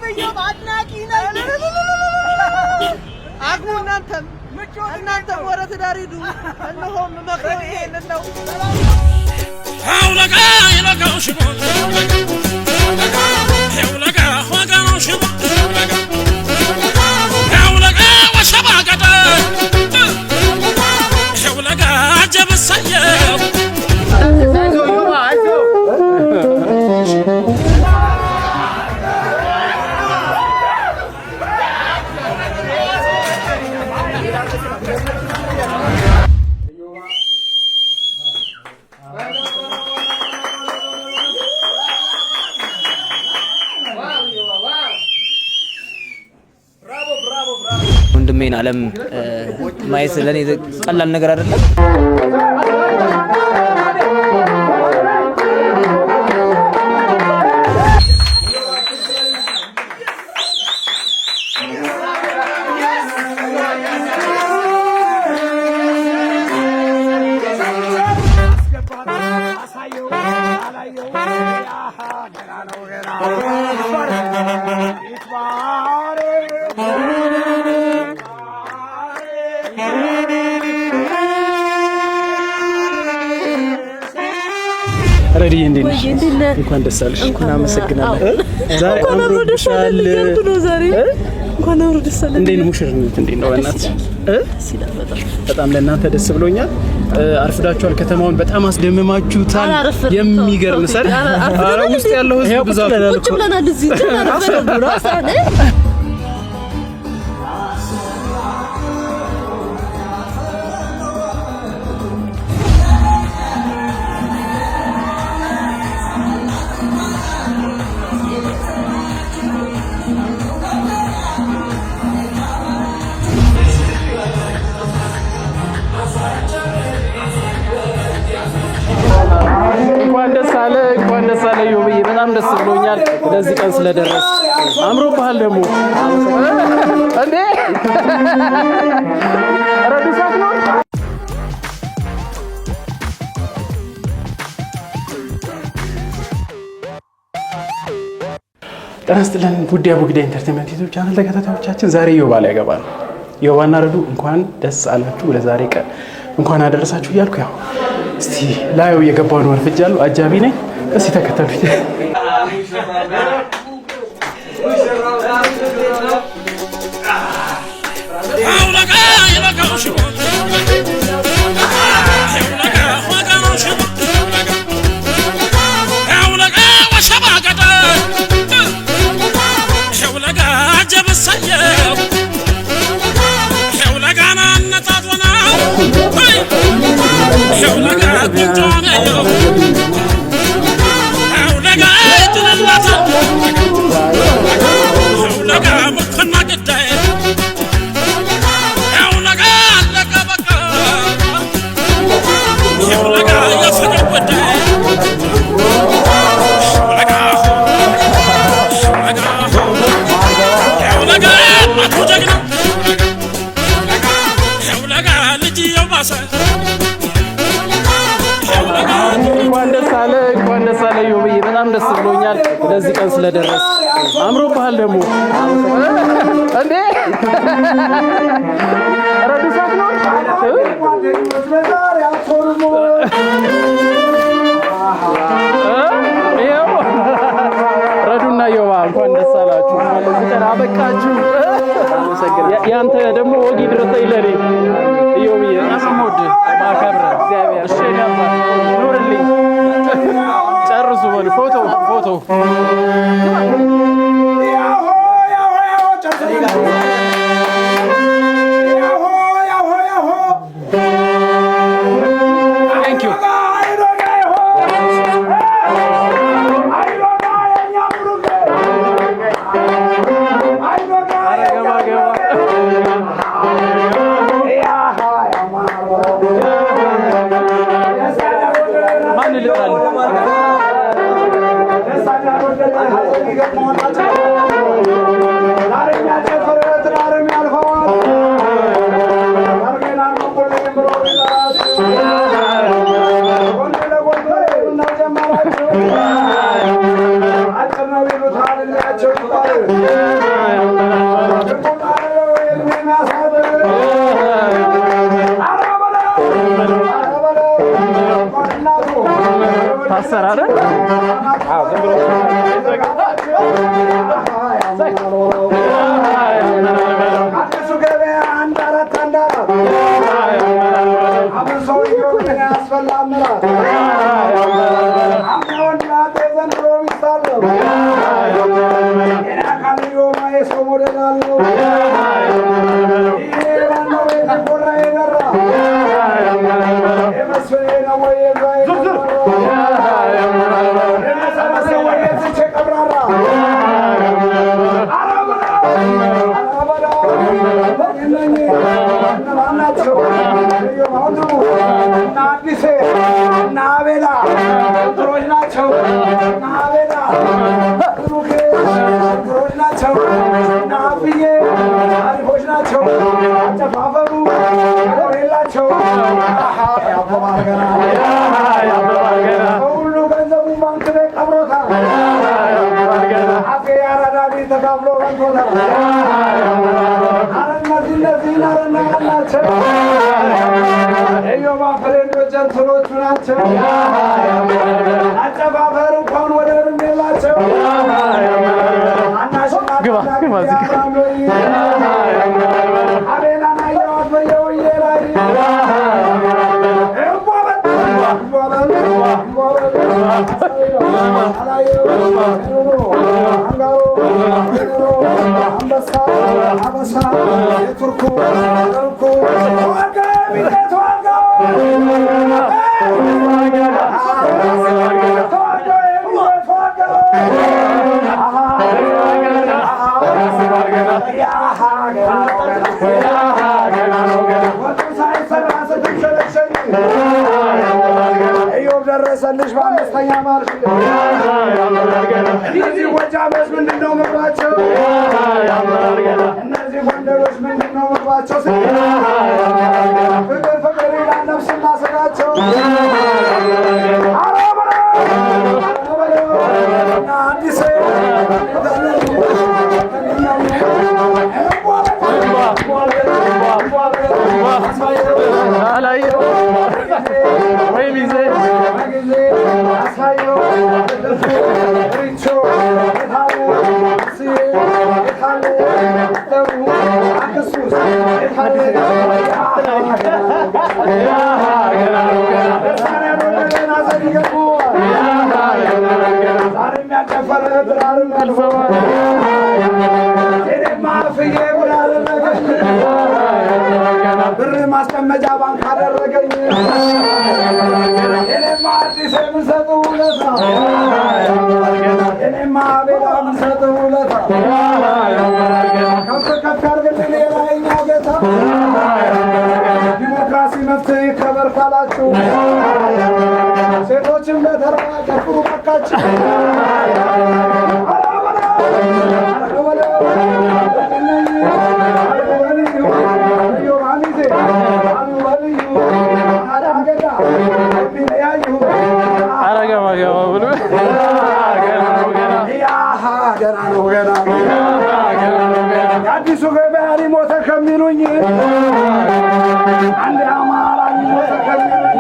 የብየው አድናቂ ነኝ አግሙ እናንተም ወደ ትዳር ሂዱ እነሆም መክረው ይሄንን ነው አውለጋ ይለጋው ሽቦ አውለጋ ሆጋው ሽቦ አውለጋ ወሸባገደ አውለጋ ጀብሰየው ወንድሜን ዓለም ማየት ለኔ ቀላል ነገር አይደለም። ረዲ እንዴነሽ እንኳን ደስ አለሽ እናመሰግናለን ዛሬ አምሮብሻል እንኳን አብሮ ደስ አለን እንዴ ነው ሙሽርነት እንዴ ነው እናት በጣም ለእናንተ ደስ ብሎኛል አርፍዳችኋል ከተማውን በጣም አስደምማችሁታል የሚገርም ሰር አረ ውስጥ ያለው ህዝብ ብዛት ቁጭ ብለናል እዚህ ራሳኔ እንኳን ደስ አለ ዮብዬ በጣም ደስ ብሎኛል ለዚህ ቀን ስለደረስ አምሮብሃል ደግሞ እንዴ ረዱሳት ነው ተነስተለን ጉዲ አቡግዳ ኢንተርቴይንመንት ዩቲዩብ ቻናል ተከታታዮቻችን ዛሬ ዮባ ላይ ያገባ ነው ዮባና ረዱ እንኳን ደስ አላችሁ ለዛሬ ቀን እንኳን አደረሳችሁ እያልኩ ያው እስቲ ላዩ የገባውን ወርፍጃለሁ አጃቢ ነኝ እስቲ ተከታተሉኝ አውለጋ ይለጋው ሽቦ አውለጋ ሆጋው ሽቦ አውለጋ ወሸባገደ አውለጋ ጀብሰየው አውለጋ ናነታቶና አውለጋ ቁንጆነው አውለጋ ትልላታ አውለጋ ሙከና ገዳይ አውለጋ ለቀበቃ አውለጋ የፍቅር ጉዳይ አውለጋ ማቱ ጀግና አውለጋ ልጅ የባሰ እንኳን ደስ አለ ዮብዬ በጣም ደስ ብሎኛል ለዚህ ቀን ስለደረስ አምሮብሃል ደግሞ እንዴ ረዱሳት ነው ረዱና ዮባ እንኳን ደስ አላችሁ ለዚህ ቀን አበቃችሁ ያንተ ደግሞ ወጊ ድረስ ይለኔ ዮብዬ አስሞድ ማከብረ እግዚአብሔር እሺ ያባ ኑርልኝ ጨርሱ በሉ ፎቶ ታሰራለ ደረሰልሽ በአምስተኛ ማርሽ እነዚህ ጎጃሞች ምንድነው ምግባቸው? እነዚህ ጎንደሮች ምንድነው ምግባቸው? ፍቅር ፍቅር ይላል ነፍስና ስጋቸው። አዲስ ብር ማስቀመጫ ባንክ አደረገኝ። እኔማ አዲስ የምሰጠው ውለታ እኔማ ቤታ የምሰጠው ውለታ ከፍ ከፍ ያድርግልኝ የላይኛው ጌታ። ዲሞክራሲ መፍትሄ ይከበር ካላችሁ ሴቶችን በተራ ጨፍሩ በቃችሁ። አዲሱ ገበያ ሊሞተ ከሚሉኝ አንድ አማራ ሊሞተ ከሚሉኝ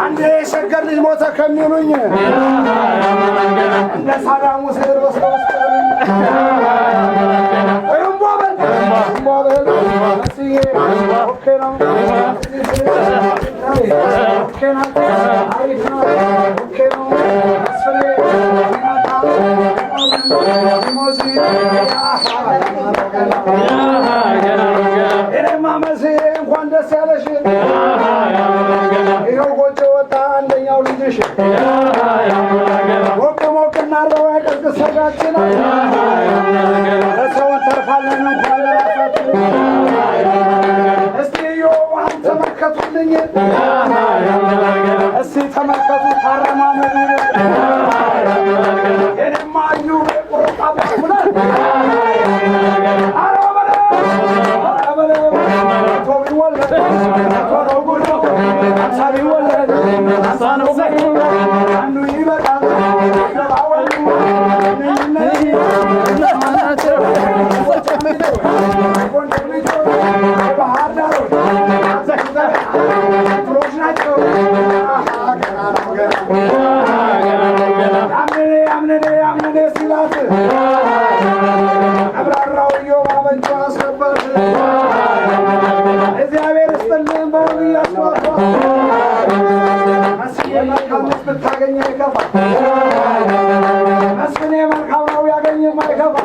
አንድ የሸገር ልጅ ሞተ ከሚሉኝ እንደ ሳዳም ሁሴን ወስደው እንኳን ደስ ያለሽ ይኸው ጎጆ ወጣ አንደኛው ልጅሽ ሞቅ ሞቅ እናድርገው ያቀዝቅዝ ሰርጋችን ለሰው ተርፋለን እንኳን ለራሳችን እስቲ ዮዋን ተመልከቱልኝ እስቲ ተመልከቱ ታረማመዱ የኔማ አዩ ቁርጣ ባኩናል አንዱ ይበቃል ምን ሲላት አብራራው ኢዮብ አመንጮ አስገባት እግዚአብሔር ይስጥልን በሁሉ ያስዋቷ መስዬ መልካም ብታገኘ አይከፋ መስፍኔ መልካም ነው ያገኘ ማይከፋ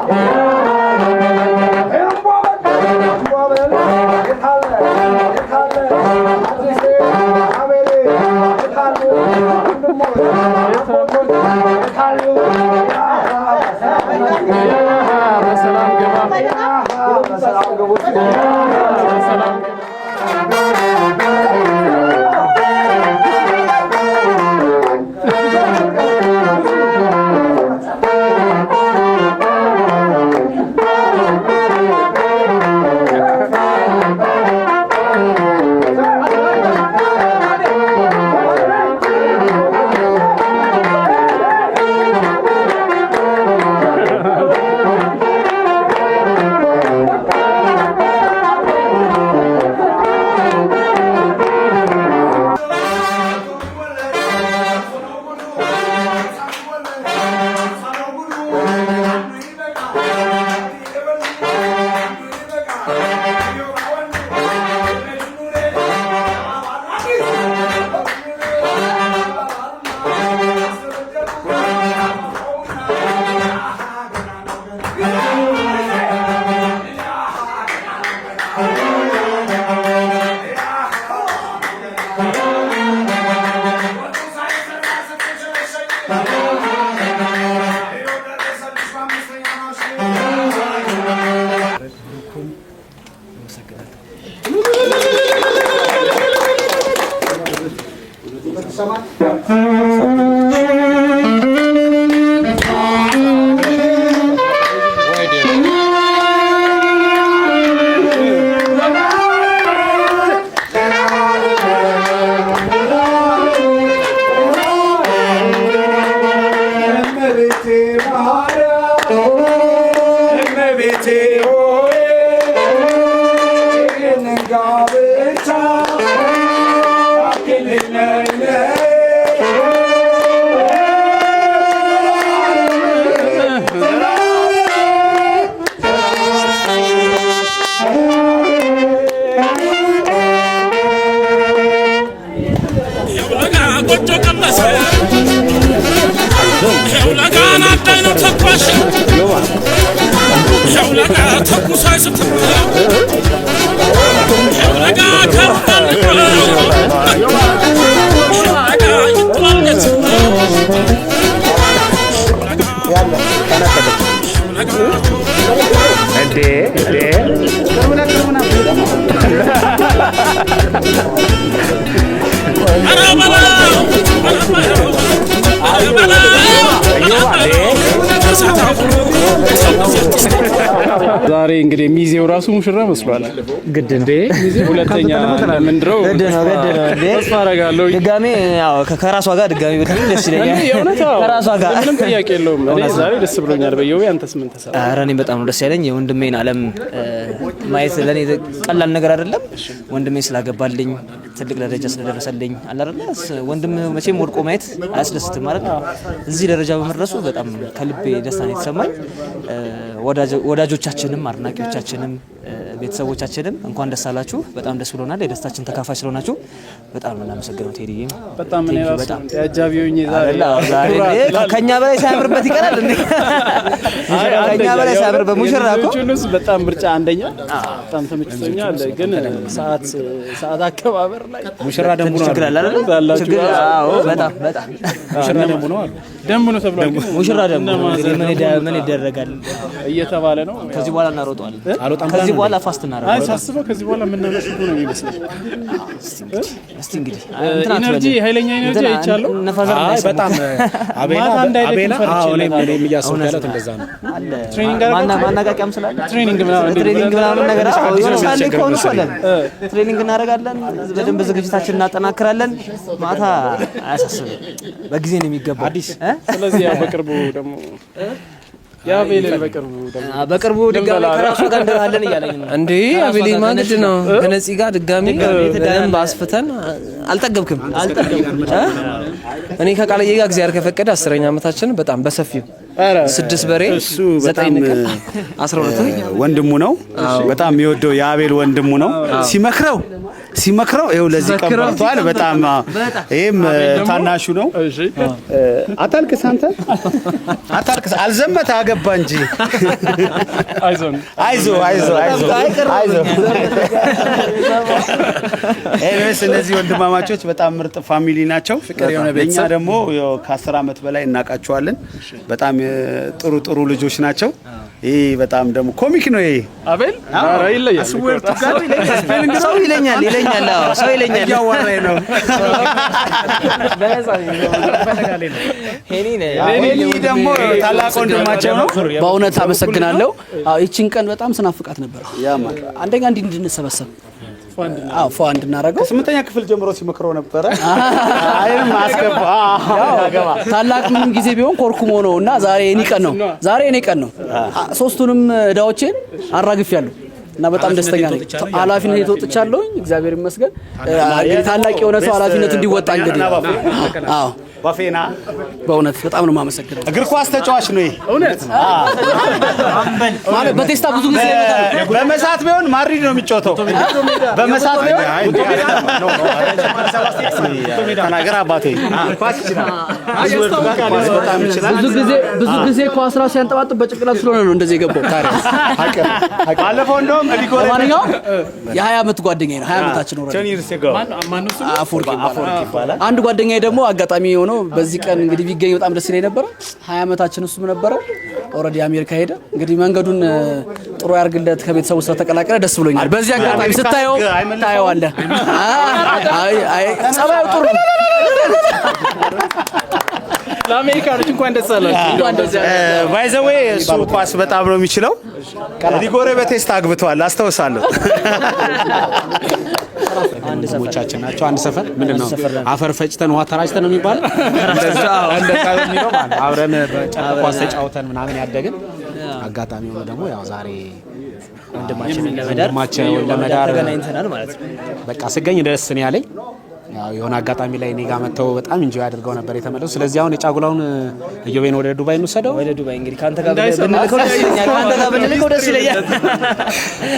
ዛሬ እንግዲህ ሚዜው ራሱ ሙሽራ መስሏል። ግድ ነው ሚዜው ሁለተኛ ምንድነው? ግድ ነው ተስፋ አደርጋለሁ ድጋሜ ያው ከራሷ ጋር ድጋሜ በጣም ደስ ይለኛል። ከራሷ ጋር ምንም ጥያቄ የለውም። እኔ ዛሬ ደስ ብሎኛል። በየው ያንተስ ምን ተሰማ? ኧረ እኔ በጣም ነው ደስ ያለኝ። የወንድሜን ዓለም ማየት ለኔ ቀላል ነገር አይደለም። ወንድሜ ስላገባልኝ ትልቅ ደረጃ ስለደረሰልኝ አለ አይደል? ወንድም መቼም ወድቆ ማየት አያስደስትም ማለት ነው። እዚህ ደረጃ በመድረሱ በጣም ከልቤ ደስታ ነው የተሰማኝ። ወዳጆቻችንም አድናቂዎቻችንም ቤተሰቦቻችንም እንኳን ደስ አላችሁ። በጣም ደስ ብሎናል። የደስታችን ተካፋይ ስለሆናችሁ በጣም ነው እናመሰግነው። ቴዲዬ በጣም እኔ ራሱ ያጃቢውኝ ዛሬ ከኛ በላይ ሳያምርበት ይቀራል እንዴ? ከኛ በላይ ሳያምር በሙሽራ እኮ በጣም ምርጫ አንደኛ በጣም ተመችቶኛል። ግን ሰዓት አከባበር ላይ ሙሽራ ደንቡ ነው ችግር። አዎ በጣም ሙሽራ ደንቡ ነው አሉ። ደንቡ ነው ተብሏል። ሙሽራ ደንቡ ምን ይደረጋል እየተባለ ነው። ከዚህ በኋላ እናሮጠዋለን። ከዚህ በኋላ ፋስት እናደርጋለን። አይ ሳስበው ከዚህ በኋላ ምን ነው የሚመስለው? እስቲ እንግዲህ ኢነርጂ ኃይለኛ ኢነርጂ አይቻለሁ። አይ በጣም አቤላ እኔም እያሰብኩ ያለሁት እንደዛ ነው። ትሬኒንግ ማናቃቂያም ስላለ ትሬኒንግ ምናምን ነገር ሳለ ከሆነ ሰለን ትሬኒንግ እናደርጋለን። በደንብ ዝግጅታችን እናጠናክራለን። ማታ አያሳስብም፣ በጊዜ ነው የሚገባው። አዲስ ስለዚህ ያው በቅርቡ ደግሞ ያቤል በቅርቡ ድጋሚ ከራሱ ጋር እንደራለን እያለኝ ነው እንዴ? አቤል ማንድ ነው ከነፂ ጋር ድጋሚ በደንብ አስፍተን አልጠገብክም። እኔ ከቃለዬ ጋር እግዚአብሔር ከፈቀደ 10ኛ ዓመታችን በጣም በሰፊው 6 በሬ እሱ በጣም 12 ወንድሙ ነው። በጣም የሚወደው የአቤል ወንድሙ ነው። ሲመክረው ይኸው ለዚህ ቀበርቷል። በጣም ይሄም ታናሹ ነው። አታልቅስ አንተ አታልቅስ። አልዘመተ አገባ እንጂ አይዞ ኤኒዌይስ እነዚህ ወንድማማቾች በጣም ምርጥ ፋሚሊ ናቸው። እኛ ደግሞ ከ10 ዓመት በላይ እናውቃቸዋለን። በጣም ጥሩ ልጆች ናቸው። ይሄ በጣም ደግሞ ኮሚክ ነው። ይሄ አቤል አረ ይለያል። ሰው ይለኛል እያዋራኝ ነው። ሄኒ ደግሞ ታላቅ ወንድማቸው ነው። በእውነት አመሰግናለሁ። ይቺን ቀን በጣም ስናፍቃት ነበር። አንደኛ እንድንሰበሰብ ፏ እንድናረገው 8ኛ ክፍል ጀምሮ ሲመክረው ነበረ። አይም አስገባ ታላቅ ምንም ጊዜ ቢሆን ኮርኩሞ ነውና ዛሬ እኔ ቀን ነው። 3ቱንም እዳዎቼን አራግፌያለሁ እና በጣም ደስተኛ ነኝ። ኃላፊነት የተወጥቻለሁ። እግዚአብሔር ይመስገን። እንግዲህ ታላቅ የሆነ ሰው ኃላፊነቱ እንዲወጣ እንግዲህ ባፌና በእውነት በጣም ነው የማመሰግነው። እግር ኳስ ተጫዋች ነው። እውነት ማለት በቴስታ ብዙ ጊዜ ይመጣል። በመሳት ቢሆን ማድሪድ ነው የሚጫወተው። በመሳት ቢሆን ተናገር አባቴ ኳስ ይችላል። ብዙ ጊዜ ኳስ ራሱ ሲያንጠባጥብ በጭንቅላት ስለሆነ ነው እንደዚህ የገባው። ታዲያ ባለፈው እንደውም ሊጎሬ ማንኛውም የ20 ዓመት ጓደኛዬ ነው። 20 ዓመታችን ነው። አፎርክ ይባላል። አንድ ጓደኛዬ ደግሞ አጋጣሚ ሆኖ በዚህ ቀን እንግዲህ ቢገኝ በጣም ደስ ይለኝ ነበር። 20 ዓመታችን እሱም ነበረ። ኦሬዲ አሜሪካ ሄደ። እንግዲህ መንገዱን ጥሩ ያርግለት ከቤተሰቡ ስለተቀላቀለ ደስ ብሎኛል። በዚህ አጋጣሚ ስታየው ታየዋለህ። አይ ጸባዩ ጥሩ ነው። ለአሜሪካኖች እንኳን ደስ አላችሁ። ባይ ዘ ዌይ እሱ ኳስ በጣም ነው የሚችለው። ሊጎሬ በቴስት አግብቷል አስታውሳለሁ። አንድ ሰፈራችን ናቸው። አንድ ሰፈር ምንድነው አፈር ፈጭተን ውሃ ተራጭተን ነው የሚባለው። እንደዛ ነው የሚለው ማለት አብረን በጨርቅ ኳስ ተጫውተን ምናምን ያደግን አጋጣሚ ሆኖ ደግሞ ያው ዛሬ ወንድማችንን ለመዳር ተገናኝተናል ማለት ነው። በቃ ስገኝ ደስ ነው ያለኝ። ያው የሆነ አጋጣሚ ላይ እኔ ጋር መተው በጣም ኢንጆይ አድርገው ነበር የተመለሱ። ስለዚህ አሁን የጫጉላውን ኢዮቤን ወደ ዱባይ እንወሰደው። ወደ ዱባይ እንግዲህ ካንተ ጋር ብንልከው ደስ ይለኛል።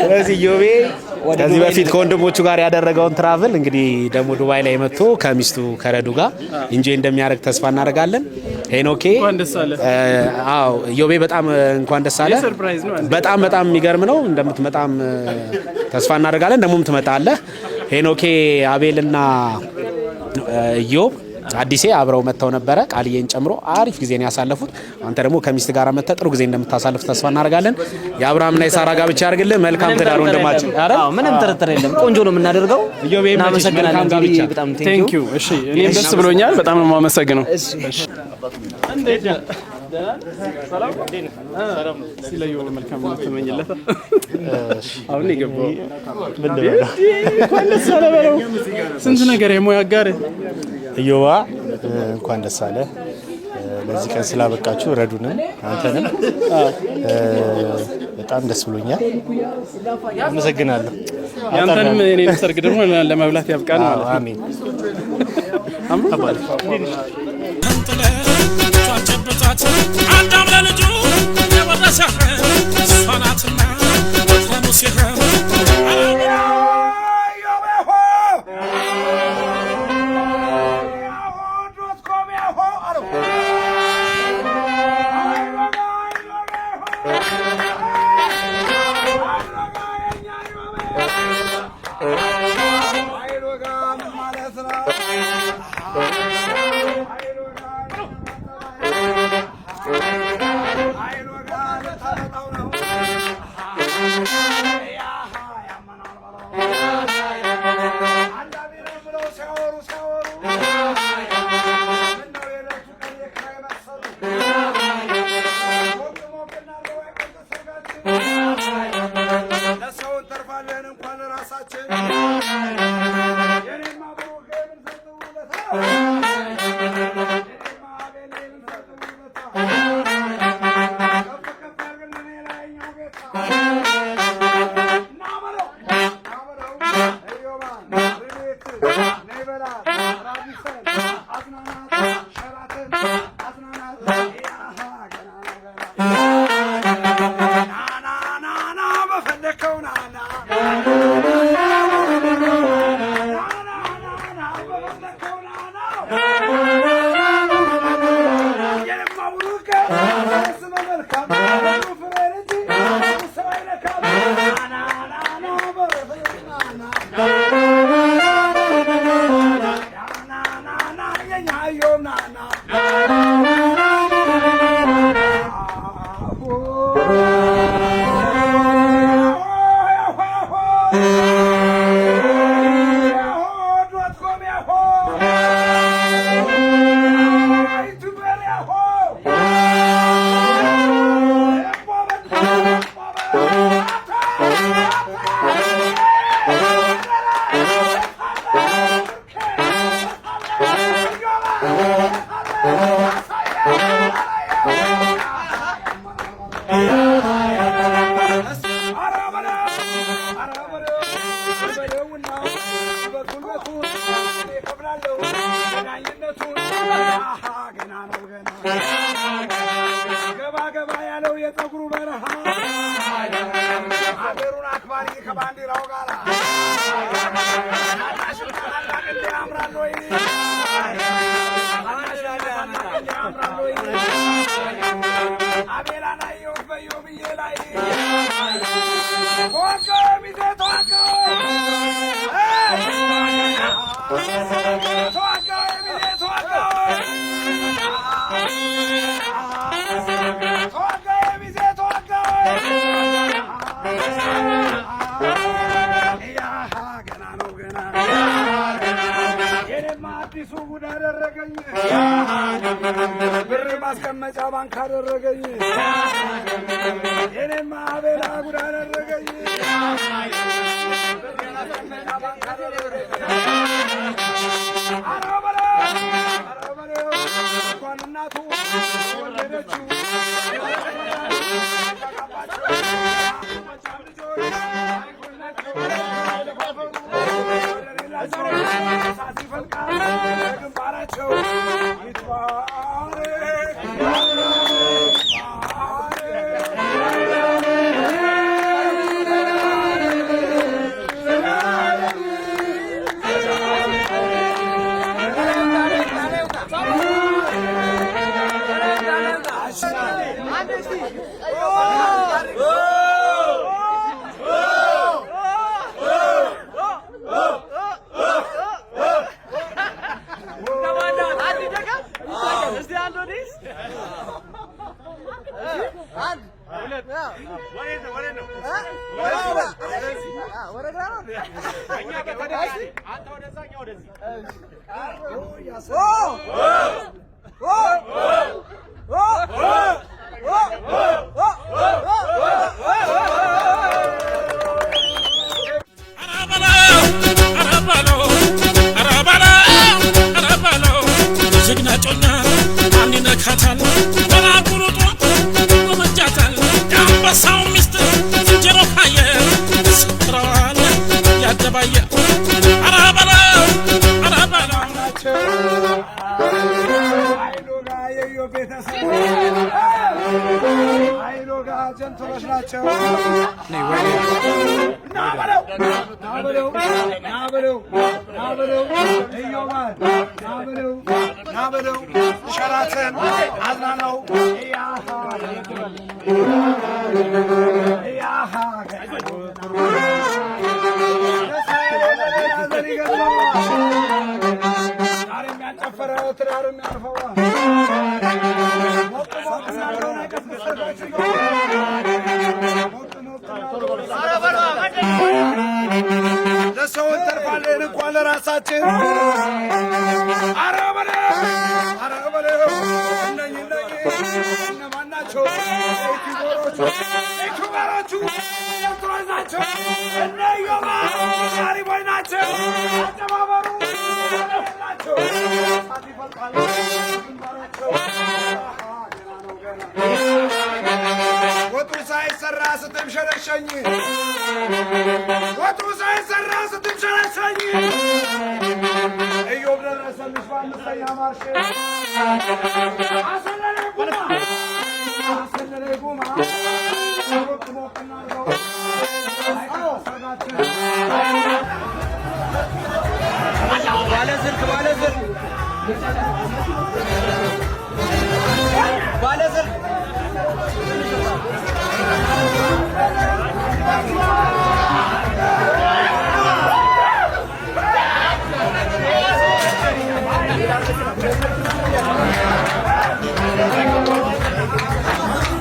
ስለዚህ ኢዮቤ ከዚህ በፊት ከወንድሞቹ ጋር ያደረገውን ትራቭል እንግዲህ ደግሞ ዱባይ ላይ መጥቶ ከሚስቱ ከረዱ ጋር ኢንጆይ እንደሚያደርግ ተስፋ እናደርጋለን። ሄኖኬ አዎ ኢዮቤ በጣም እንኳን ደስ አለ። በጣም የሚገርም ነው። እንደምትመጣም ተስፋ እናደርጋለን። ደሞም ትመጣለህ። ሄኖኬ አቤልና ኢዮብ አዲሴ አብረው መተው ነበረ። ቃልዬን ጨምሮ አሪፍ ጊዜ ነው ያሳለፉት። አንተ ደግሞ ከሚስት ጋር መተህ ጥሩ ጊዜ እንደምታሳልፍ ተስፋ እናደርጋለን። የአብርሃምና የሳራ ጋብቻ ያርግልህ። መልካም ትዳር ወንድማችን። አዎ ምንም ጥርጥር የለም። ቆንጆ ነው የምናደርገው። እናመሰግናለን። በጣም ቴንክ ዩ። እሺ እኔም ደስ ብሎኛል። በጣም ነው የማመሰግነው። እሺ እንዴት ሰላም ሲለዩ መልካም ነው ተመኝለታ። አሁን ይገባው ስንት ነገር የሙያ ጋር ኢዮባ እንኳን ደስ አለ። ለዚህ ቀን ስላበቃችሁ ረዱንም አንተንም በጣም ደስ ብሎኛል። አመሰግናለሁ። ያንተንም እኔን ሰርግ ደግሞ ለመብላት ያብቃን ማለት ነው። አሜን።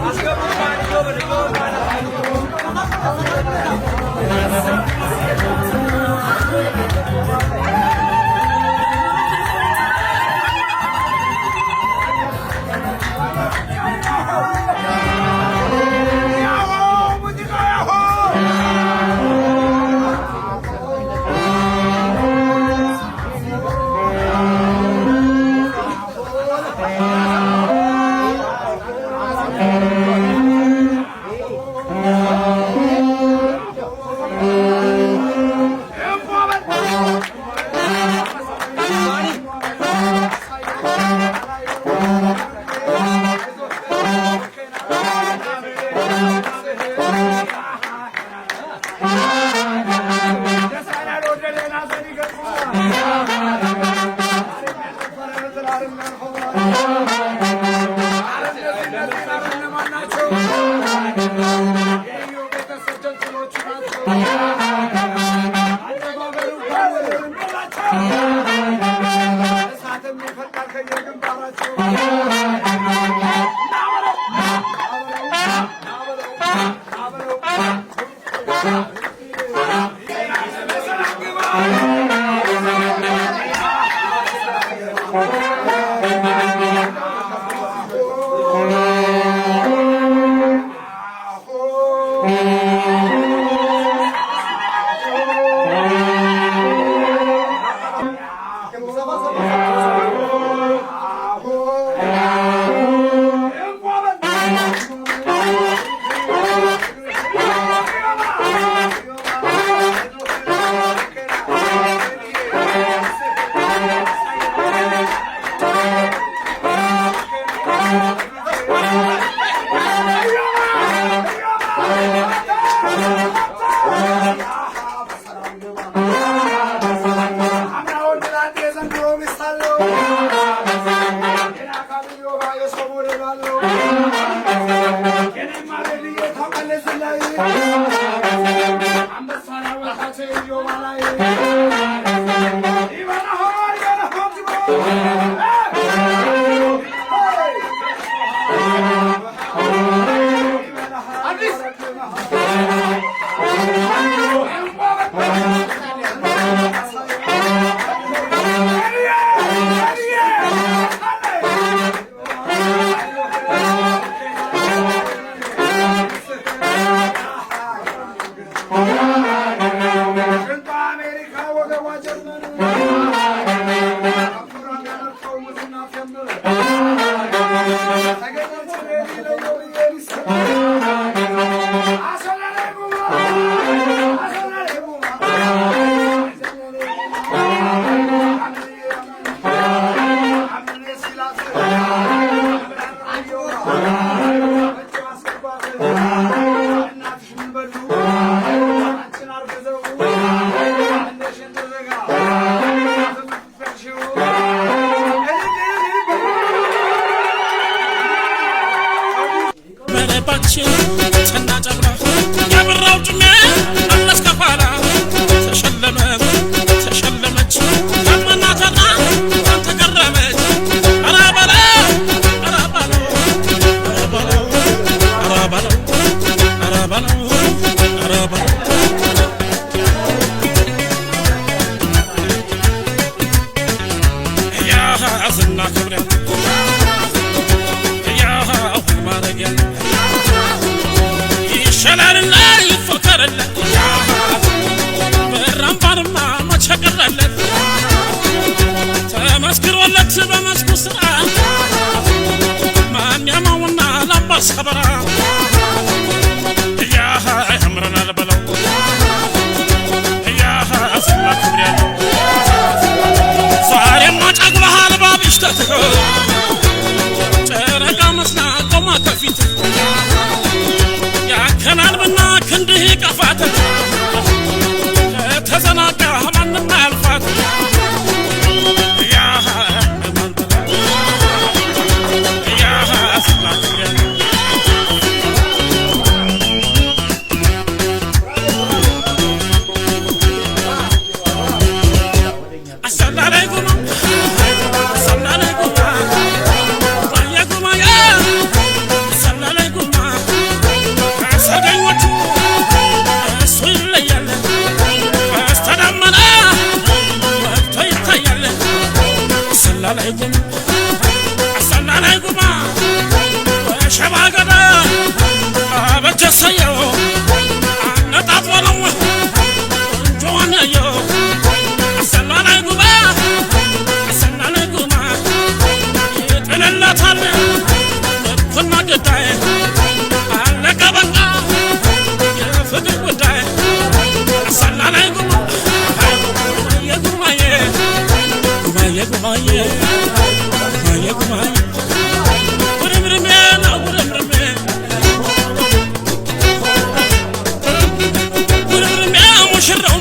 Let's go.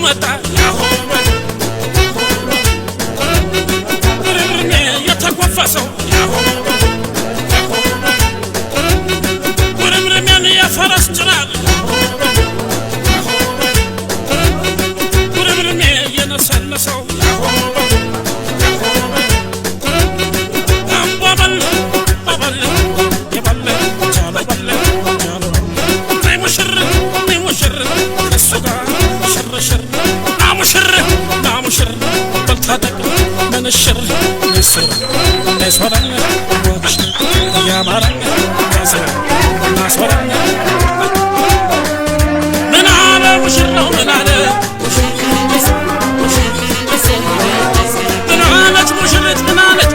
መጣ የተኮፈሰው ጉርምርሜን የፈረስ ጭራቅ ጉርምርሜ የነሰነሰው አንቧበል ባበል የበለ ቻለ በለ ናይ ሙሽር ከሱ ጋር ሽርሽር ናሙሽር በልታጠቅ መንሽር ንስር ነስወረኛ ወች ያማረኛ ከስር ናስወረኛ ምን አለ ሙሽራው ምን አለ ምን አለች ሙሽሪት ምን አለች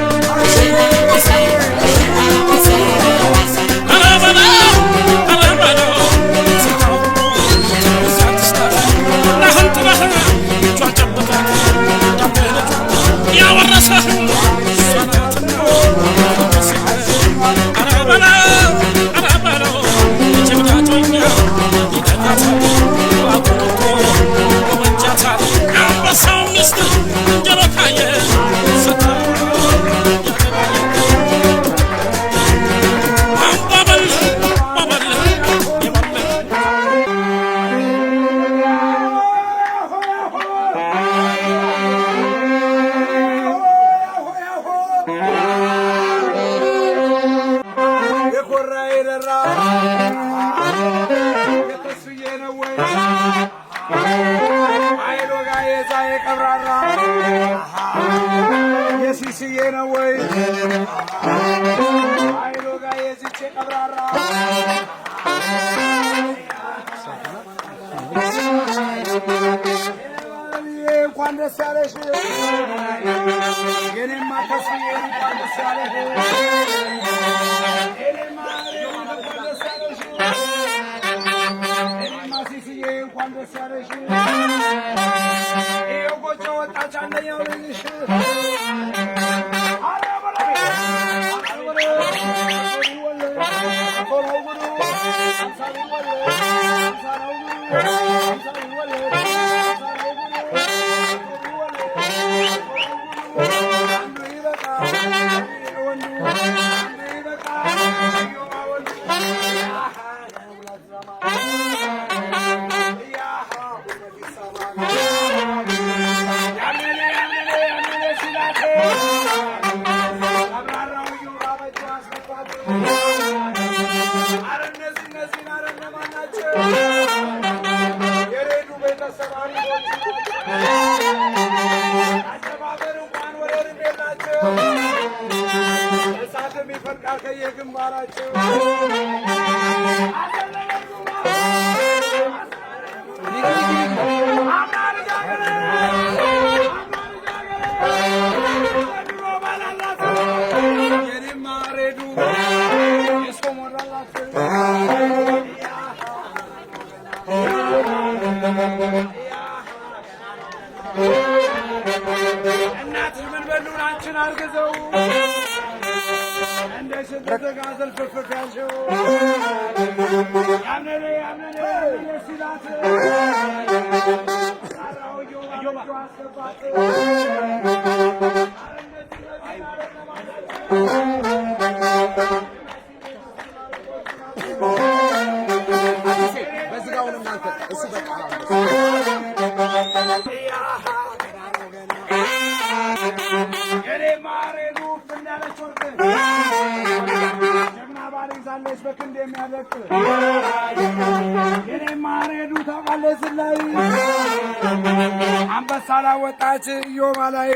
አንበሳላ ወጣች ዮማላይ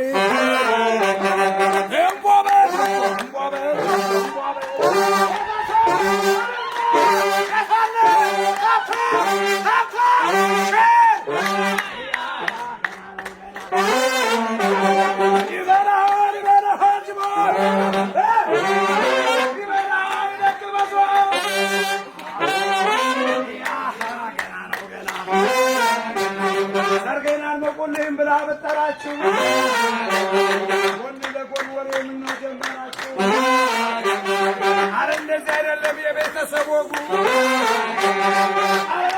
ብላ በጠራችሁ ወንድ ለጎን ወሬ ምን ጀመራችሁ? አረ እንደዚህ አይደለም የቤተሰብ ወጉ። አረ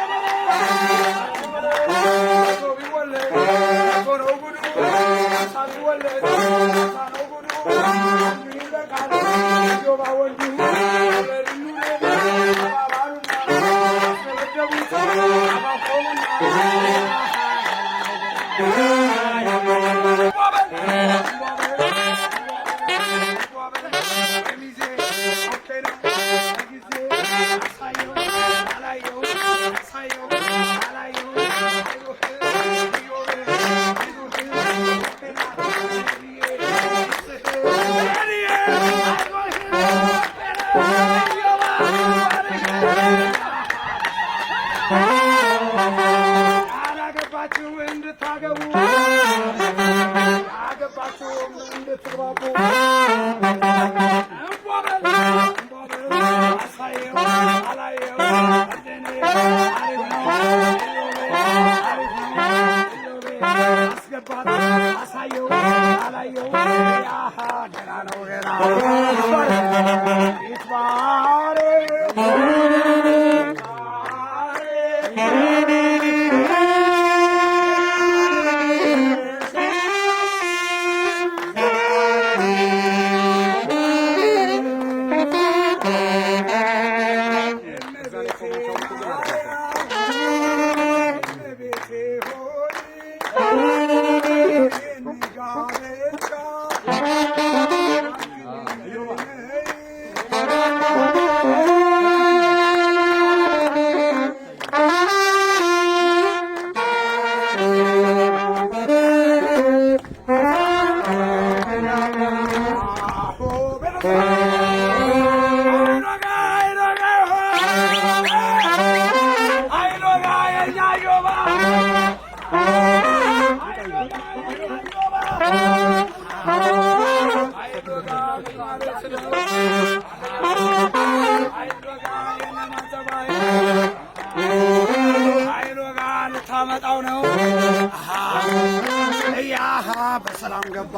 በሰላም ገባ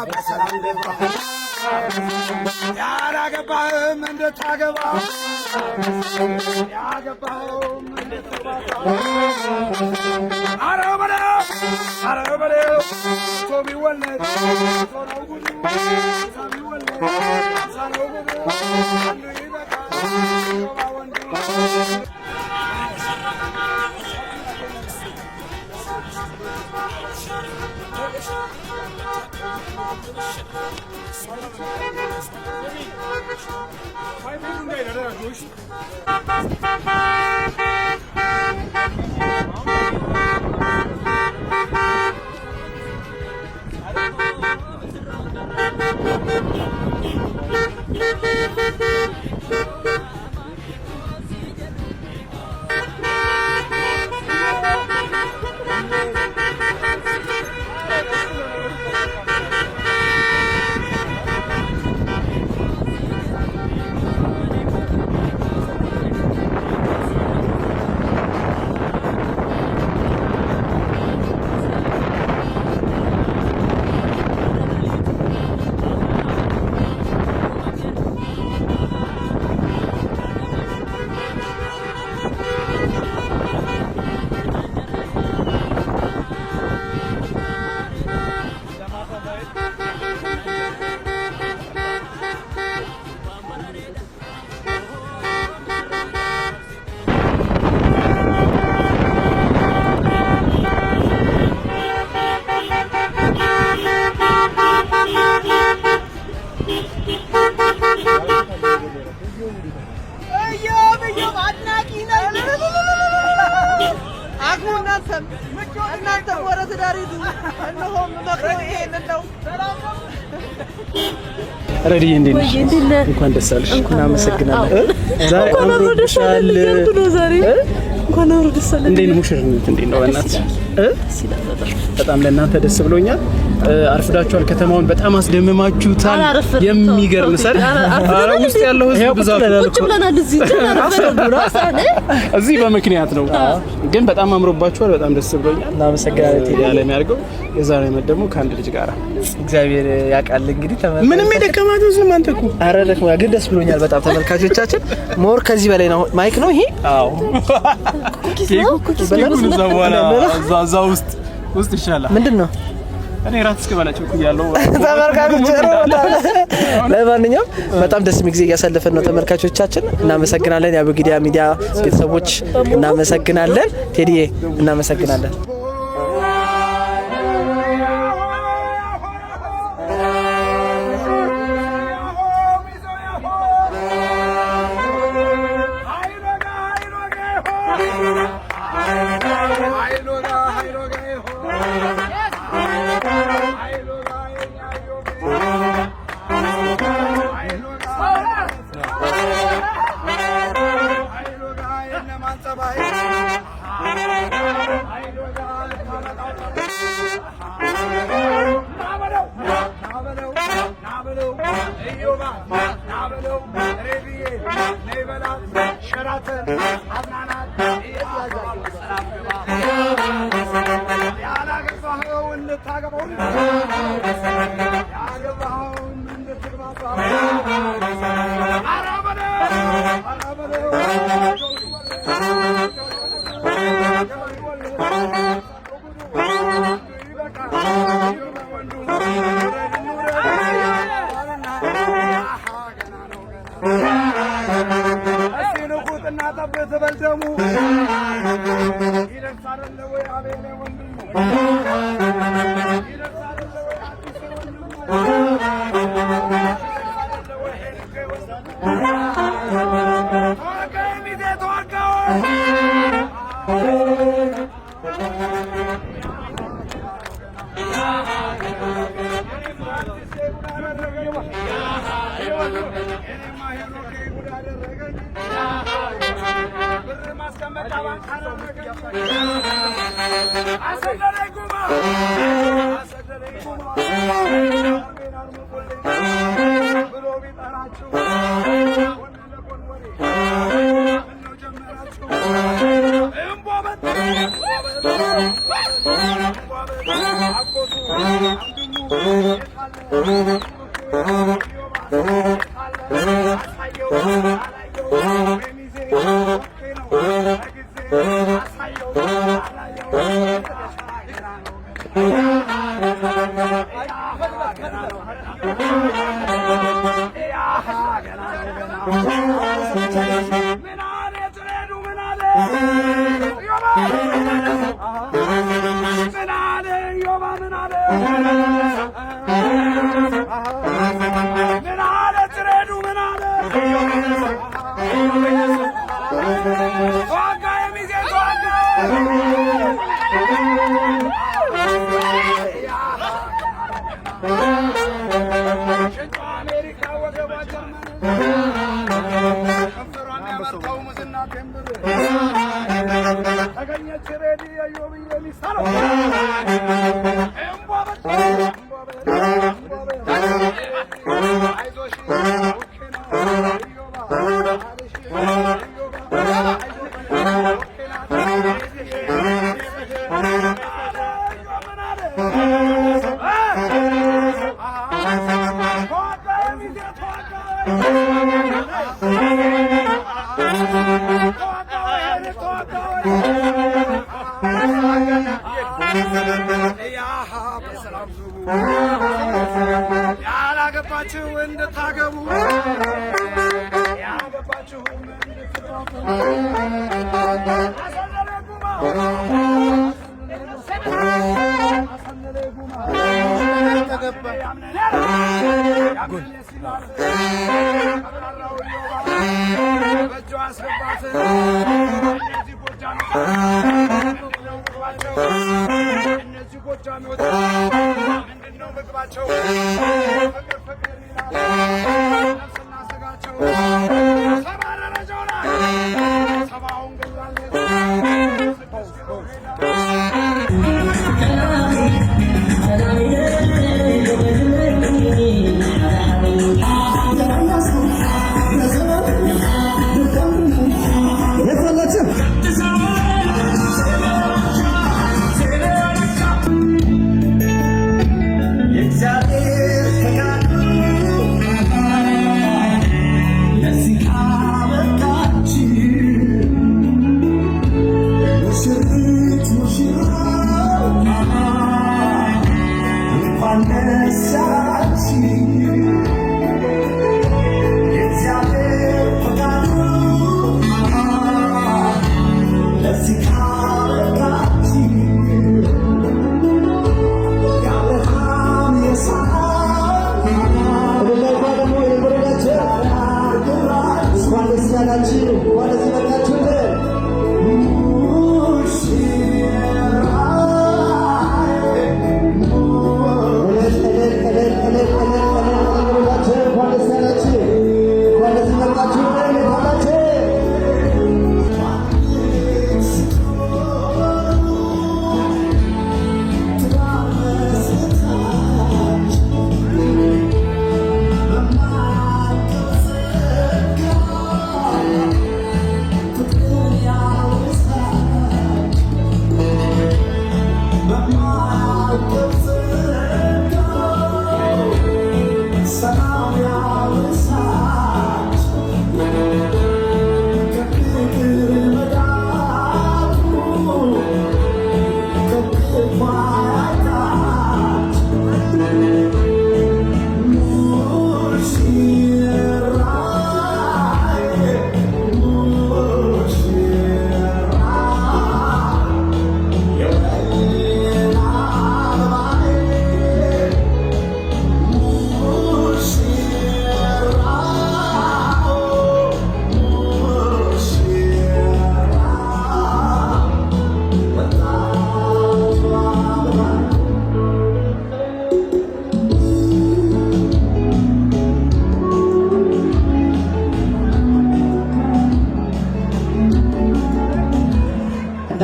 በሰላም ገባ ያላገባህም እንድታገባ ያገባህም እንድታገባ ኧረ በለው ቶ ቢወለድ ቶ ነው ጉዱ ሳ ቢወለድ ሳ ነው ጉዱ አንዱ ይበቃል ወንዱ እናንተ ወደ ትዳር ሂዱ። እነሆ መክረው ይሄንን ነው። ረዲዬ እንዴት ነሽ? እንኳን ደስ አለሽ። እናመሰግናለን። ዛሬ አምሮብሻል። እንኳን አብሮ ደስ አለን። እንዴት ነው ሙሽርነት? እንዴት ነው በእናትሽ? በጣም ለእናንተ ደስ ብሎኛል። አርፍዳችኋል። ከተማውን በጣም አስደምማችሁታል። የሚገርም ሰርግ። ኧረ ውስጥ ያለው ህዝብ ብዛት እዚህ በምክንያት ነው፣ ግን በጣም አምሮባችኋል። በጣም ደስ ብሎኛል። እናመሰግናለን። ያለ የሚያርገው የዛሬ ዓመት ደግሞ ከአንድ ልጅ ጋር እግዚአብሔር ያውቃል። እንግዲህ ምንም የደከማችሁ ዝም አንተ እኮ ኧረ ደክማ፣ ግን ደስ ብሎኛል በጣም ተመልካቾቻችን። ሞር ከዚህ በላይ ነው። ማይክ ነው ይሄ? አዎ ኩኪስ ነው። ኩኪስ ነው። እዛ ውስጥ ይሻላል። ምንድን ነው እኔ ራት እስከበላቸው እያለሁ ተመልካቾች ለማንኛውም በጣም ደስ የሚል ጊዜ እያሳለፈን ነው ተመልካቾቻችን። እናመሰግናለን። የአቡጊዳ ሚዲያ ቤተሰቦች እናመሰግናለን። ቴዲዬ እናመሰግናለን።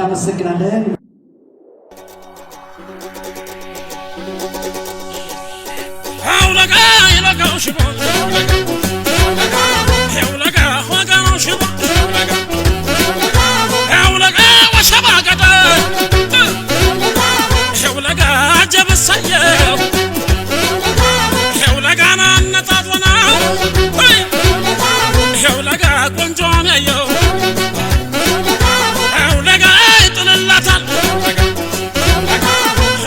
እናመሰግናለን። አውለጋ ይለጋው ሽቦ አውለጋ ወጋው ሽቦ አውለጋ ወሸባ ገዳ አውለጋ ጀበሰየው አውለጋ ናነጣጥወና አውለጋ ቆንጆን ያየው አውለጋ ይጥልላታል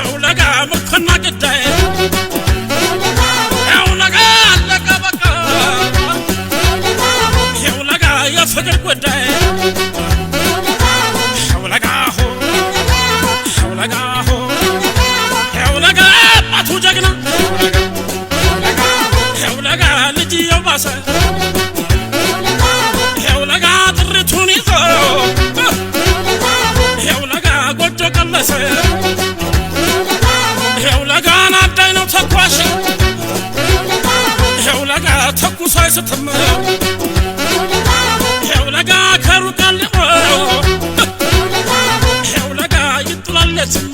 አውለጋ ምርኮና ግዳይ ፍቅር ጉዳይ ሸውለጋሁ ሸውለጋሁ ሸውለጋ አባቱ ጀግና ሸውለጋ ልጅየው ባሰ ሸውለጋ ጥሪቱን ይዞ ሸውለጋ ጎጆ ቀለሰ ሸውለጋን አዳኝ ነው ተኳሽ ሸውለጋ ተኩሶ አይስትም ሸውለጋ ከሩቃልሞ ሸውለጋ ይጥላለችም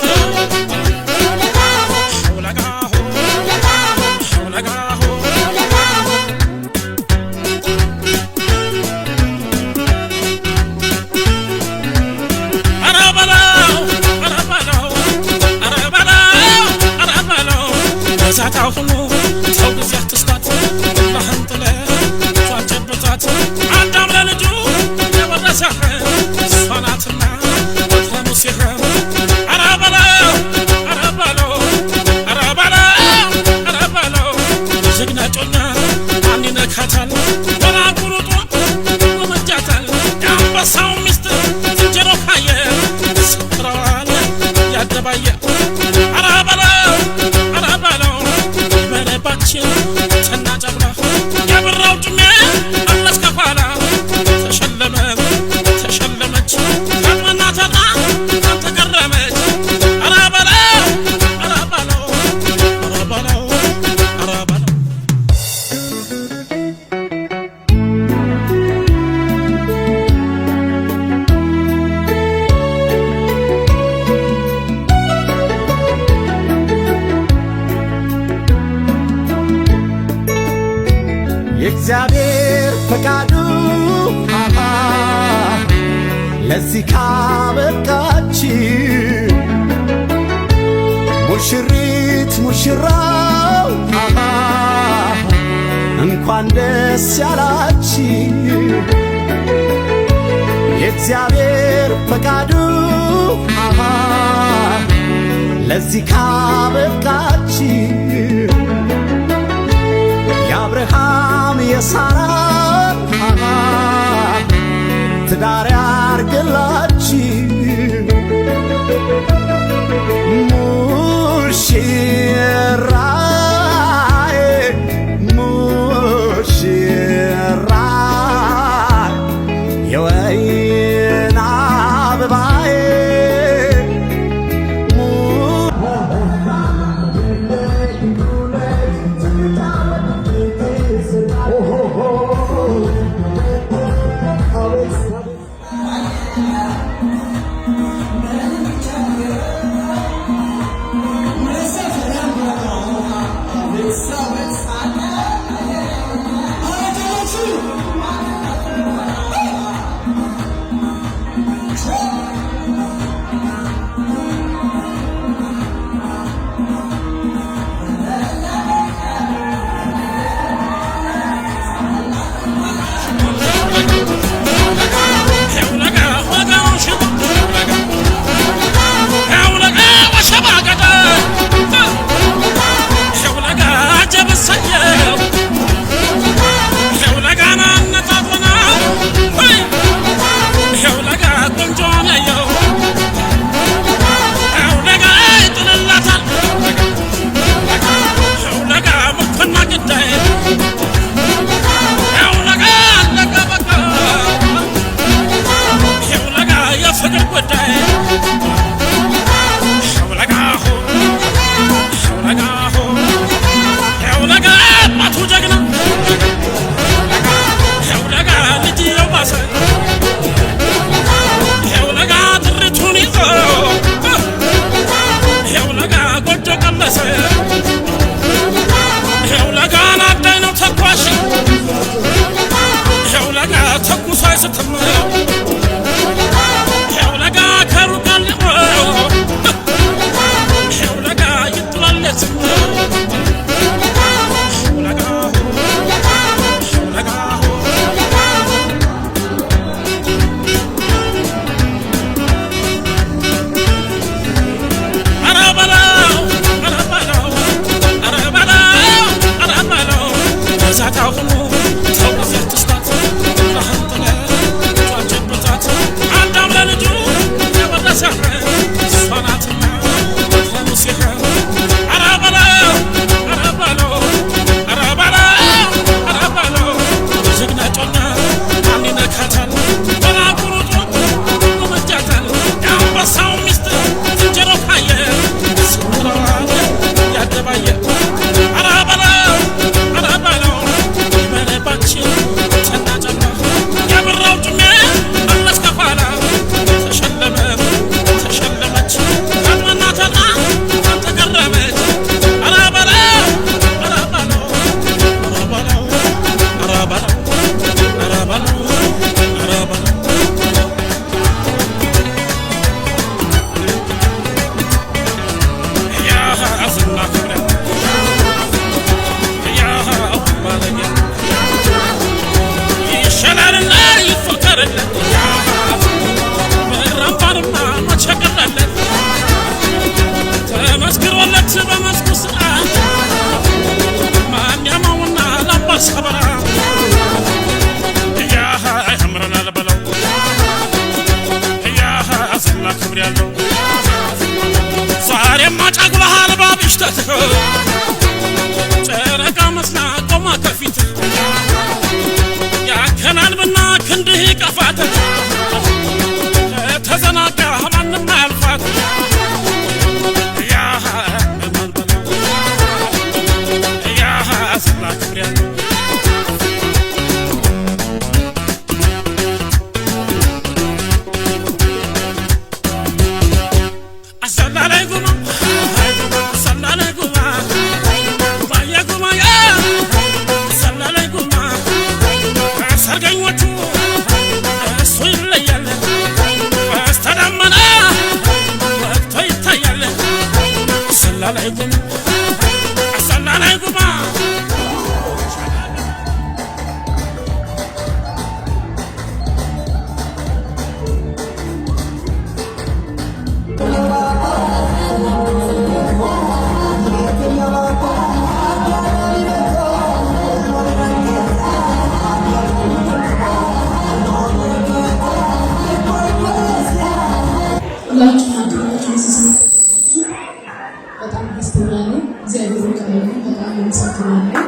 ሸውለጋሁ ሸውለጋሁ ኧረ በለው ኧረ በለው ኧረ በለው ኧረ በለው በዛታው ሁሉ ሰው ጊዜ አትስጣት ባህን ጥለህ ቷጨብጣት አዳም ለልጁ የወረሰህ እሷ ናትና ወትረሙሲህ ኧረ በለው ኧረ በለው ኧረ በለው ኧረ በለው ጀግና ጮኛ ማን ይነካታል ወራጉሩጦ ወመጃታል የአንበሳው ሚስት ዝንጀሮ ካየ ስጥረዋል ያደባየ ኧረ በለው ኧረ በለው ይበለባችን ተናጨብራ የብራው ጭሜ አለስ ከኋላ ተሸለመ ተሸለመች ታጥመና ተጣ ተገረመች ኧረ በለው ኧረ በለው ኧረ በለው ኧረ በለው የእግዚአብሔር ፈቃዱ ለዚህ ካበቃች ሙሽሪት ሙሽራው እንኳን ደስ ያላች የእግዚአብሔር ፈቃዱ ለዚህ ካበቃች የአብርሃም የሳራን ትዳር ያርግላች ሙሽራዬ ሙሽራዬ የወይን አበባዬ ክፍተት ጨረቃ መስላ ቆማ ከፊት ያከናንብና ክንድህ ቀፋት ተዘናጋ ማንም አያልፋት ስላ ክብር ያለው አሰላለይ ጉማ አሰላለይ ጉማ ጉማያ ጉማያ አሰላለይ ጉማ ሰርገኞቹ እሱ ይለያል በስተደመና ወጥቶ ይታያል አሰላለይ ጉማ አሰላለይ ጉማ በጣም ደስተኛ ነኝ። እግዚአብሔር ይመስገን። በጣም አመሰግናለሁ።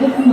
በጣም